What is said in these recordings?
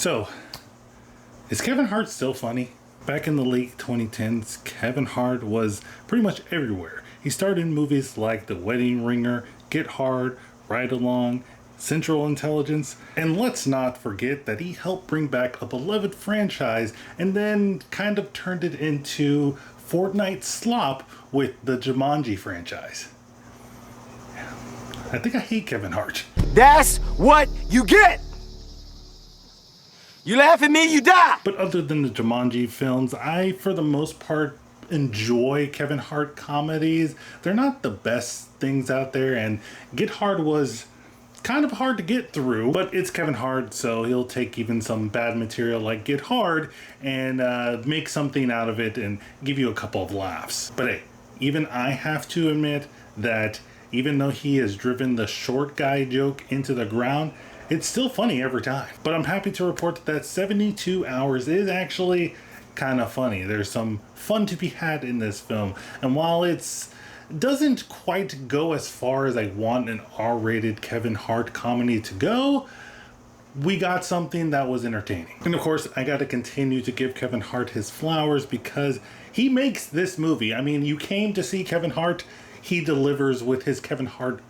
So, is Kevin Hart still funny? Back in the late 2010s, Kevin Hart was pretty much everywhere. He starred in movies like The Wedding Ringer, Get Hard, Ride Along, Central Intelligence, and let's not forget that he helped bring back a beloved franchise and then kind of turned it into Fortnite slop with the Jumanji franchise. I think I hate Kevin Hart. That's what you get! You laugh at me, you die! But other than the Jumanji films, I, for the most part, enjoy Kevin Hart comedies. They're not the best things out there, and Get Hard was kind of hard to get through, but it's Kevin Hart, so he'll take even some bad material like Get Hard and make something out of it and give you a couple of laughs. But hey, even I have to admit that even though he has driven the short guy joke into the ground, it's still funny every time. But I'm happy to report that 72 Hours is actually kind of funny. There's some fun to be had in this film. And while it doesn't quite go as far as I want an R-rated Kevin Hart comedy to go, we got something that was entertaining. And of course, I got to continue to give Kevin Hart his flowers because he makes this movie. I mean, you came to see Kevin Hart, he delivers with his Kevin Hart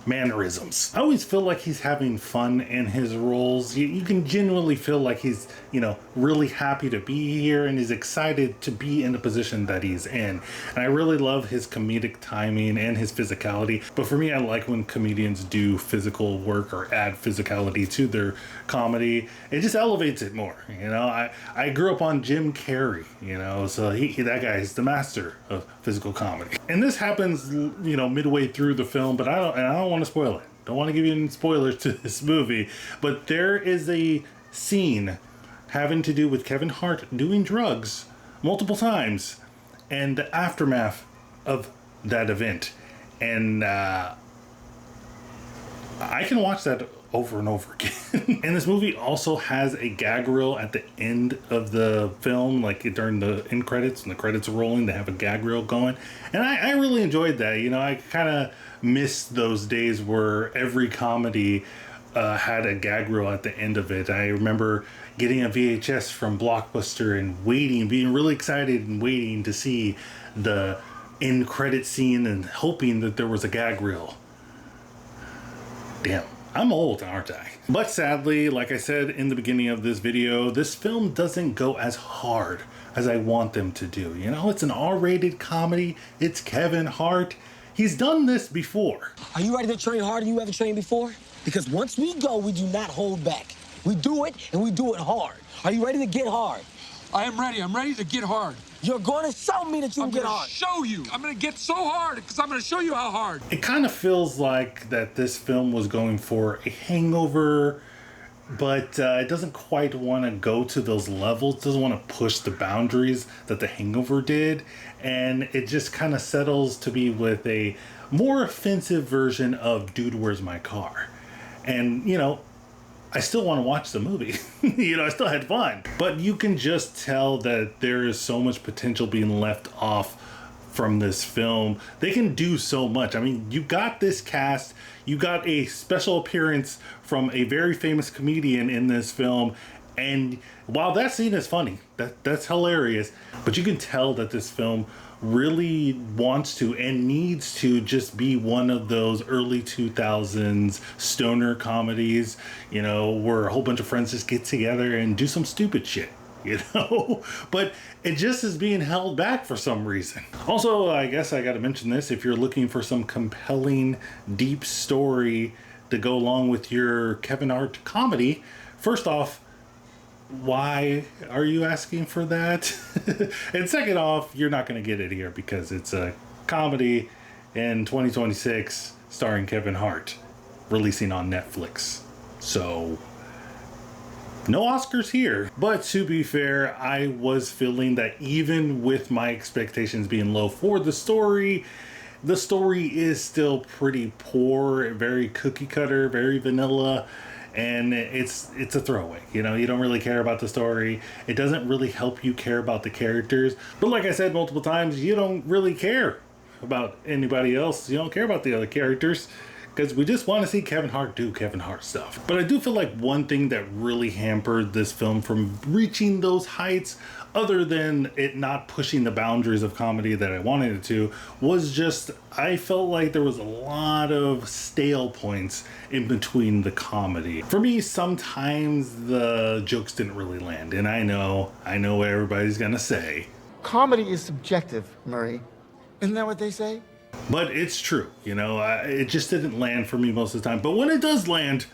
mannerisms. I always feel like he's having fun in his roles. You can genuinely feel like he's, really happy to be here and he's excited to be in the position that he's in. And I really love his comedic timing and his physicality. But for me, I like when comedians do physical work or add physicality to their comedy. It just elevates it more. I grew up on Jim Carrey, so that guy is the master of physical comedy. And this happens, midway through the film, but I don't want to spoil it. Don't want to give you any spoilers to this movie, but there is a scene having to do with Kevin Hart doing drugs multiple times and the aftermath of that event. And I can watch that over and over again. And this movie also has a gag reel at the end of the film, like during the end credits, when the credits are rolling, they have a gag reel going. And I really enjoyed that. I kind of missed those days where every comedy had a gag reel at the end of it. I remember getting a VHS from Blockbuster and being really excited and waiting to see the end credit scene and hoping that there was a gag reel. Damn. I'm old, aren't I? But sadly, like I said in the beginning of this video, this film doesn't go as hard as I want them to do. It's an R-rated comedy. It's Kevin Hart. He's done this before. Are you ready to train harder than you ever trained before? Because once we go, we do not hold back. We do it, and we do it hard. Are you ready to get hard? I am ready. I'm ready to get hard. You're going to show me that you can get hard. Show you. I'm going to get so hard because I'm going to show you how hard. It kind of feels like that this film was going for a hangover, but it doesn't quite want to go to those levels. It doesn't want to push the boundaries that the hangover did. And it just kind of settles to be with a more offensive version of Dude, Where's My Car? And, I still want to watch the movie. I still had fun. But you can just tell that there is so much potential being left off from this film. They can do so much. I mean, you got this cast. You got a special appearance from a very famous comedian in this film. And while that scene is funny, that's hilarious. But you can tell that this film really wants to and needs to just be one of those early 2000s stoner comedies, where a whole bunch of friends just get together and do some stupid shit, but it just is being held back for some reason. Also, I guess I got to mention this: if you're looking for some compelling, deep story to go along with your Kevin Hart comedy, first off, why are you asking for that? And second off, you're not going to get it here because it's a comedy in 2026 starring Kevin Hart, releasing on Netflix. So no Oscars here. But to be fair, I was feeling that even with my expectations being low for the story is still pretty poor, very cookie cutter, very vanilla. And it's a throwaway. You don't really care about the story. It doesn't really help you care about the characters. But like I said multiple times, you don't really care about anybody else. You don't care about the other characters because we just want to see Kevin Hart do Kevin Hart stuff. But I do feel like one thing that really hampered this film from reaching those heights, other than it not pushing the boundaries of comedy that I wanted it to, was just I felt like there was a lot of stale points in between the comedy. For me, sometimes the jokes didn't really land, and I know what everybody's gonna say. Comedy is subjective, Murray. Isn't that what they say? But it's true, you know, it just didn't land for me most of the time. But when it does land,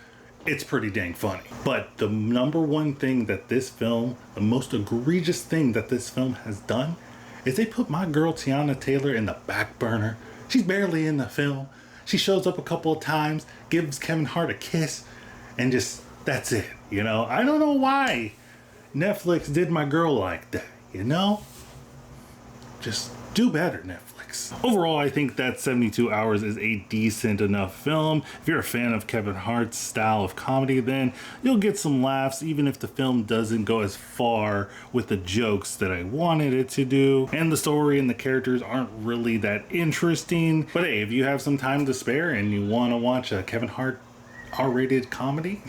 it's pretty dang funny. But the number one thing that this film, the most egregious thing that this film has done, is they put my girl Teyana Taylor in the back burner. She's barely in the film. She shows up a couple of times, gives Kevin Hart a kiss, and just, that's it, you know? I don't know why Netflix did my girl like that, you know? Just do better, Netflix. Overall, I think that 72 Hours is a decent enough film. If you're a fan of Kevin Hart's style of comedy, then you'll get some laughs, even if the film doesn't go as far with the jokes that I wanted it to do. And the story and the characters aren't really that interesting. But hey, if you have some time to spare and you want to watch a Kevin Hart R-rated comedy,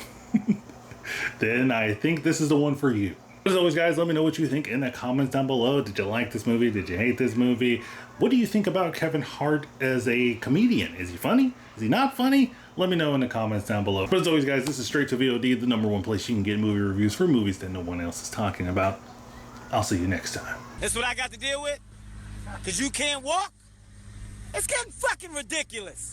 then I think this is the one for you. As always, guys, let me know what you think in the comments down below. Did you like this movie? Did you hate this movie? What do you think about Kevin Hart as a comedian? Is he funny? Is he not funny? Let me know in the comments down below. But as always, guys, this is Straight to VOD, the #1 place you can get movie reviews for movies that no one else is talking about. I'll see you next time. That's what I got to deal with? Because you can't walk? It's getting fucking ridiculous.